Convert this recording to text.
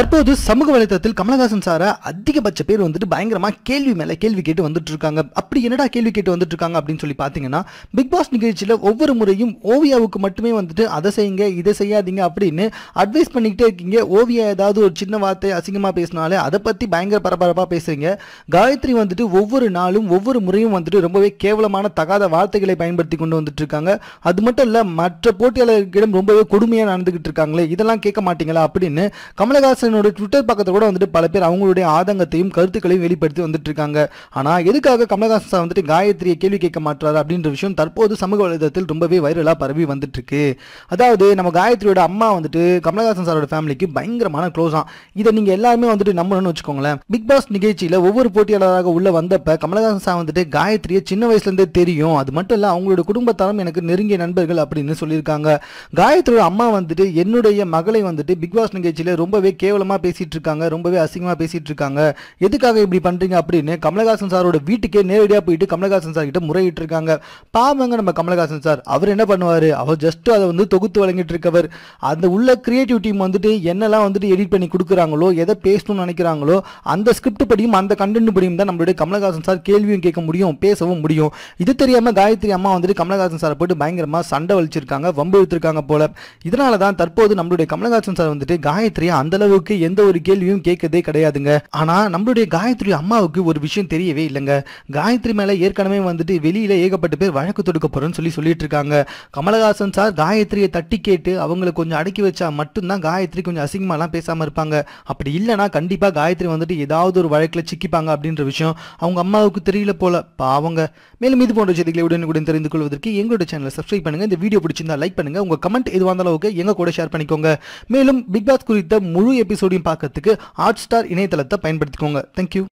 தற்போது சமூக வலைதளத்தில் கமலஹாசன் சாரை அதிகபட்ச பேர் வந்துட்டு பயங்கரமா கேள்வி மேல கேள்வி கேட்டு வந்துட்டு இருக்காங்க. அப்படி என்னடா கேள்வி கேட்டு வந்துட்டு இருக்காங்க அப்படின்னு சொல்லி பாத்தீங்கன்னா, பிக் பாஸ் நிகழ்ச்சியில ஒவ்வொரு முறையும் ஓவியாவுக்கு மட்டுமே வந்துட்டு அதை செய்யுங்க இதை செய்யாதீங்க அப்படின்னு அட்வைஸ் பண்ணிக்கிட்டே இருக்கீங்க. ஓவியா ஏதாவது ஒரு சின்ன வார்த்தை அசிங்கமா பேசினாலே அதை பத்தி பயங்கர பரபரப்பா பேசுறீங்க. காயத்ரி வந்துட்டு ஒவ்வொரு நாளும் ஒவ்வொரு முறையும் வந்துட்டு ரொம்பவே கேவலமான தகாத வார்த்தைகளை பயன்படுத்தி கொண்டு வந்துட்டு இருக்காங்க. அது மட்டும் இல்ல, மற்ற போட்டியாளர்களிடம் ரொம்பவே கொடுமையா நடந்துகிட்டு இருக்காங்களே, இதெல்லாம் கேட்க மாட்டீங்களா அப்படின்னு கமலஹாசன் ட்விட்டர் பக்கத்துல கூட வந்துட்டு பல பேர் அவங்களுடைய ஆதங்கத்தையும் கருத்துக்களையும் வெளிப்படுத்தி வந்துட்டு இருக்காங்க. ஆனா எதுக்காக கமலஹாசன் சார் வந்துட்டு காயத்ரியை கேள்வி கேட்க மாட்டாரு அப்படின்ற விஷயம் தற்போது சமூக வலைதளத்தில் ரொம்பவே வைரலா பரவி வந்துட்டு இருக்கு. அதாவது நம்ம காயத்ரியோட அம்மா வந்துட்டு கமலஹாசன் சாரோட ஃபேமிலிக்கு பயங்கரமான க்ளோஸா. இதை நீங்க எல்லாருமே வந்துட்டு நம்பணும்னு வச்சுக்கோங்களேன். பிக் பாஸ் நிகழ்ச்சியில ஒவ்வொரு போட்டியாளராக உள்ள வந்தப்ப கமலஹாசன் சார் வந்துட்டு காயத்ரியை சின்ன வயசுல இருந்தே தெரியும், அது மட்டும் இல்ல அவங்களோட குடும்பத்தாரும் எனக்கு நெருங்கிய நண்பர்கள் அப்படின்னு சொல்லியிருக்காங்க. காயத்ரியோட அம்மா வந்துட்டு என்னுடைய மகளை வந்துட்டு பிக் பாஸ் நிகழ்ச்சியில ரொம்பவே கேவலமா பேசிட்டு இருக்காங்க, ரொம்பவே அசிங்கமா பேசிட்டு இருக்காங்க, எதுக்காக இப்படி பண்றீங்க அப்படின்னு கமலஹாசன் சாரோட வீட்டுக்கே நேரடியா போயிட்டு கமலஹாசன் சார் கிட்ட முறையிட்டு இருக்காங்க. பாவங்க நம்ம கமலஹாசன் சார், அவர் என்ன பண்ணுவாரு, அவர் ஜஸ்ட் அதை வந்து தொகுத்து வழங்கிட்டு இருக்கவர். அந்த உள்ள கிரியேட்டிவ் டீம் வந்துட்டு என்னெல்லாம் வந்துட்டு எடிட் பண்ணி கொடுக்குறாங்களோ, எதை பேசணும்னு நினைக்கிறாங்களோ அந்த ஸ்கிரிப்ட் படியும் அந்த கண்டென்ட் படியும் தான் நம்மளுடைய கமலஹாசன் சார் கேள்வியும் கேட்க முடியும், பேசவும் முடியும். இது தெரியாம காயத்ரி அம்மா வந்துட்டு கமலஹாசன் சாரை போட்டு பயங்கரமா சண்டை வலிச்சிருக்காங்க, வம்பு இழுத்திருக்காங்க போல. இதனால தான் தற்போது நம்மளுடைய கமலஹாசன் சார் வந்துட்டு காயத்ரியை அந்த அளவுக்கு எந்த ஒரு கேள்வியும் கேட்கதே கிடையாதுங்க. ஆனா நம்மளுடைய காயத்ரி அம்மாவுக்கு ஒரு விஷயம் தெரியவே இல்லைங்க. காயத்ரி மேல ஏற்கனவே வந்துட்டு வெளியில ஏகப்பட்ட பேர் வழக்கு தொடுக்க போறேன்னு சொல்லிட்டு இருக்காங்க. கமலஹாசன் சார் காயத்ரியை தட்டி கேட்டு அவங்களை கொஞ்சம் அடக்கி வச்சா மட்டும்தான் காயத்ரி கொஞ்சம் அசிங்கமாலாம் பேசாம இருப்பாங்க. அப்படி இல்லைன்னா கண்டிப்பா காயத்ரி வந்துட்டு ஏதாவது ஒரு வழக்குல சிக்கிப்பாங்க அப்படின்ற விஷயம் அவங்க அம்மாவுக்கு தெரியல போல. பாவங்க. மேலும் இது போன்ற செய்திகளை உடனுக்குடன் தெரிந்து கொள்வதற்கு எங்களோட சேனலை சப்ஸ்கிரைப் பண்ணுங்க. இந்த வீடியோ பிடிச்சிருந்தா லைக் பண்ணுங்க. உங்க கமெண்ட் எதுவாக இருந்தாலும் எங்க கூட ஷேர் பண்ணிக்கோங்க. மேலும் பிக் பாஸ் குறித்த முழு எபிசோடையும் பார்க்கறதுக்கு ஹாட்ஸ்டார் இணையதளத்தை பயன்படுத்திக்கோங்க. தேங்க்யூ.